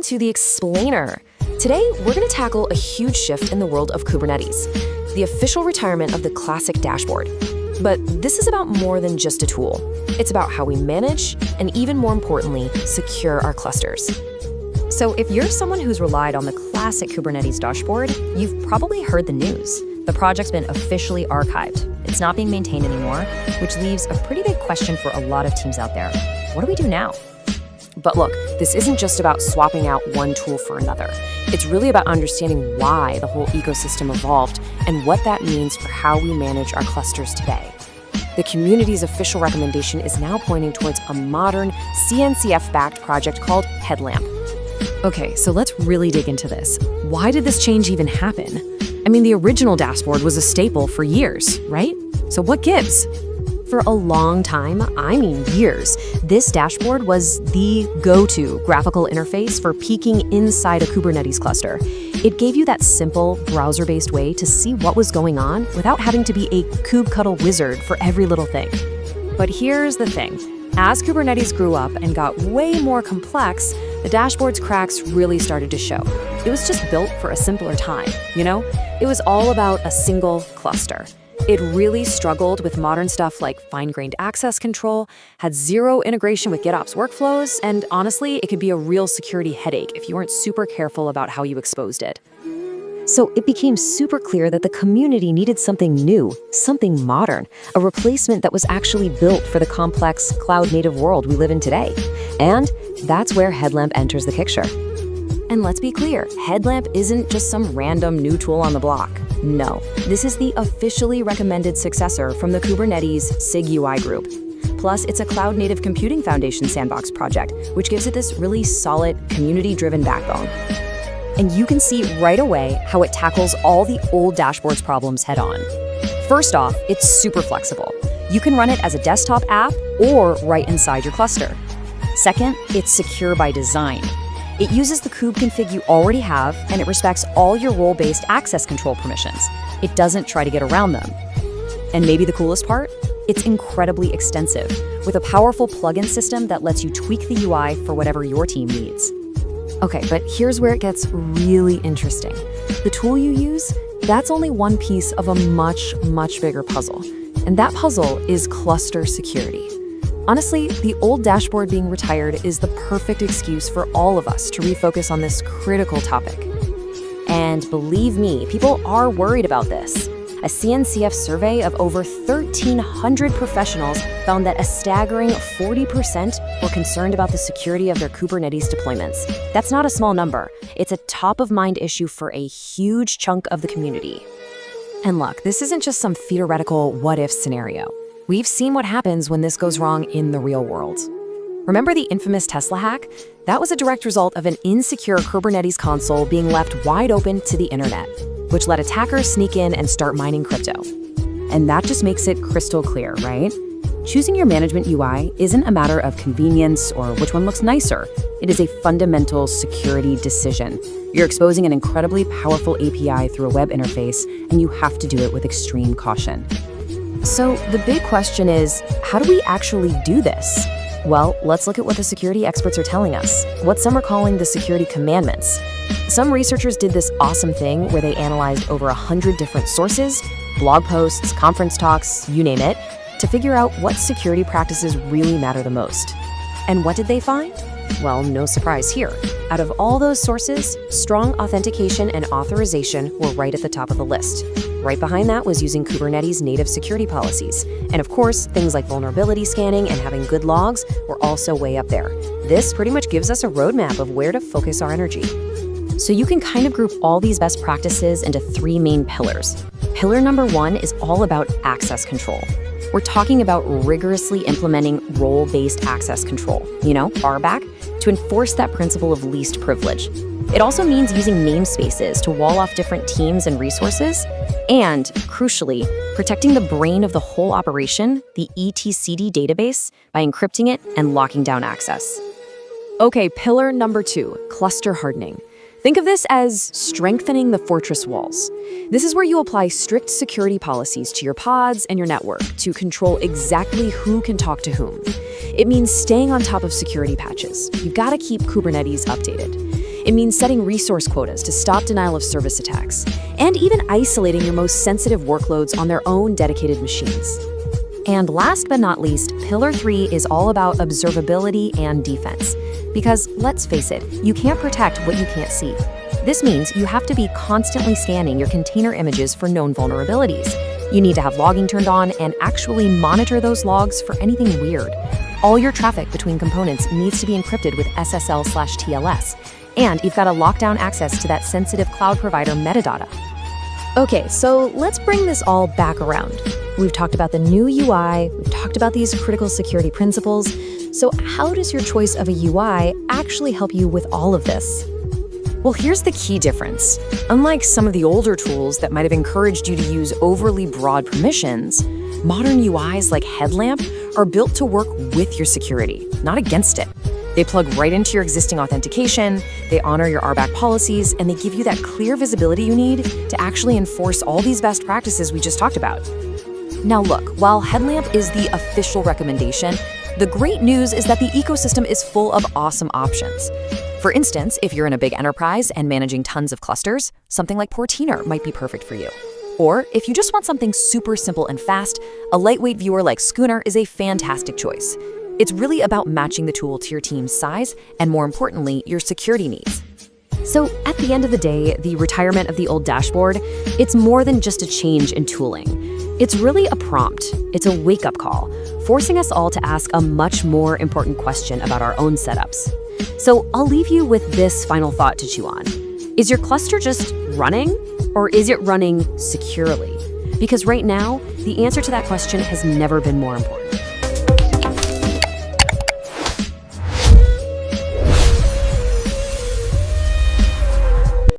Welcome to the Explainer. Today, we're going to tackle a huge shift in the world of Kubernetes, the official retirement of the classic dashboard. But this is about more than just a tool. It's about how we manage and, even more importantly, secure our clusters. So if you're someone who's relied on the classic Kubernetes dashboard, you've probably heard the news. The project's been officially archived. It's not being maintained anymore, which leaves a pretty big question for a lot of teams out there. What do we do now? But look, this isn't just about swapping out one tool for another. It's really about understanding why the whole ecosystem evolved and what that means for how we manage our clusters today. The community's official recommendation is now pointing towards a modern CNCF-backed project called Headlamp. Okay, so let's really dig into this. Why did this change even happen? I mean, the original dashboard was a staple for years, right? So what gives? For a long time, I mean years, this dashboard was the go-to graphical interface for peeking inside a Kubernetes cluster. It gave you that simple, browser-based way to see what was going on without having to be a Kubectl wizard for every little thing. But here's the thing. As Kubernetes grew up and got way more complex, the dashboard's cracks really started to show. It was just built for a simpler time, you know? It was all about a single cluster. It really struggled with modern stuff like fine-grained access control, had zero integration with GitOps workflows, and honestly, it could be a real security headache if you weren't super careful about how you exposed it. So it became super clear that the community needed something new, something modern, a replacement that was actually built for the complex cloud-native world we live in today. And that's where Headlamp enters the picture. And let's be clear, Headlamp isn't just some random new tool on the block. No, this is the officially recommended successor from the Kubernetes SIG UI group. Plus, it's a Cloud Native Computing Foundation sandbox project, which gives it this really solid, community-driven backbone. And you can see right away how it tackles all the old dashboard's problems head-on. First off, it's super flexible. You can run it as a desktop app or right inside your cluster. Second, it's secure by design. It uses the kube config you already have, and it respects all your role-based access control permissions. It doesn't try to get around them. And maybe the coolest part? It's incredibly extensive, with a powerful plugin system that lets you tweak the UI for whatever your team needs. Okay, but here's where it gets really interesting. The tool you use, that's only one piece of a much, much bigger puzzle. And that puzzle is cluster security. Honestly, the old dashboard being retired is the perfect excuse for all of us to refocus on this critical topic. And believe me, people are worried about this. A CNCF survey of over 1,300 professionals found that a staggering 40% were concerned about the security of their Kubernetes deployments. That's not a small number. It's a top-of-mind issue for a huge chunk of the community. And look, this isn't just some theoretical what-if scenario. We've seen what happens when this goes wrong in the real world. Remember the infamous Tesla hack? That was a direct result of an insecure Kubernetes console being left wide open to the internet, which let attackers sneak in and start mining crypto. And that just makes it crystal clear, right? Choosing your management UI isn't a matter of convenience or which one looks nicer. It is a fundamental security decision. You're exposing an incredibly powerful API through a web interface, and you have to do it with extreme caution. So the big question is, how do we actually do this? Well, let's look at what the security experts are telling us, what some are calling the security commandments. Some researchers did this awesome thing where they analyzed over 100 different sources, blog posts, conference talks, you name it, to figure out what security practices really matter the most. And what did they find? Well, no surprise here. Out of all those sources, strong authentication and authorization were right at the top of the list. Right behind that was using Kubernetes native security policies. And of course, things like vulnerability scanning and having good logs were also way up there. This pretty much gives us a roadmap of where to focus our energy. So you can kind of group all these best practices into three main pillars. Pillar number one is all about access control. We're talking about rigorously implementing role-based access control, RBAC, to enforce that principle of least privilege. It also means using namespaces to wall off different teams and resources, and, crucially, protecting the brain of the whole operation, the etcd database, by encrypting it and locking down access. Okay, pillar number two, cluster hardening. Think of this as strengthening the fortress walls. This is where you apply strict security policies to your pods and your network to control exactly who can talk to whom. It means staying on top of security patches. You've got to keep Kubernetes updated. It means setting resource quotas to stop denial of service attacks, and even isolating your most sensitive workloads on their own dedicated machines. And last but not least, Pillar 3 is all about observability and defense. Because let's face it, you can't protect what you can't see. This means you have to be constantly scanning your container images for known vulnerabilities. You need to have logging turned on and actually monitor those logs for anything weird. All your traffic between components needs to be encrypted with SSL/TLS. And you've got to lock down access to that sensitive cloud provider metadata. Okay, so let's bring this all back around. We've talked about the new UI, we've talked about these critical security principles. So how does your choice of a UI actually help you with all of this? Well, here's the key difference. Unlike some of the older tools that might have encouraged you to use overly broad permissions, modern UIs like Headlamp are built to work with your security, not against it. They plug right into your existing authentication, they honor your RBAC policies, and they give you that clear visibility you need to actually enforce all these best practices we just talked about. Now look, while Headlamp is the official recommendation, the great news is that the ecosystem is full of awesome options. For instance, if you're in a big enterprise and managing tons of clusters, something like Portiner might be perfect for you. Or if you just want something super simple and fast, a lightweight viewer like Schooner is a fantastic choice. It's really about matching the tool to your team's size and, more importantly, your security needs. So at the end of the day, the retirement of the old dashboard, it's more than just a change in tooling. It's really a prompt. It's a wake-up call, forcing us all to ask a much more important question about our own setups. So I'll leave you with this final thought to chew on. Is your cluster just running, or is it running securely? Because right now, the answer to that question has never been more important.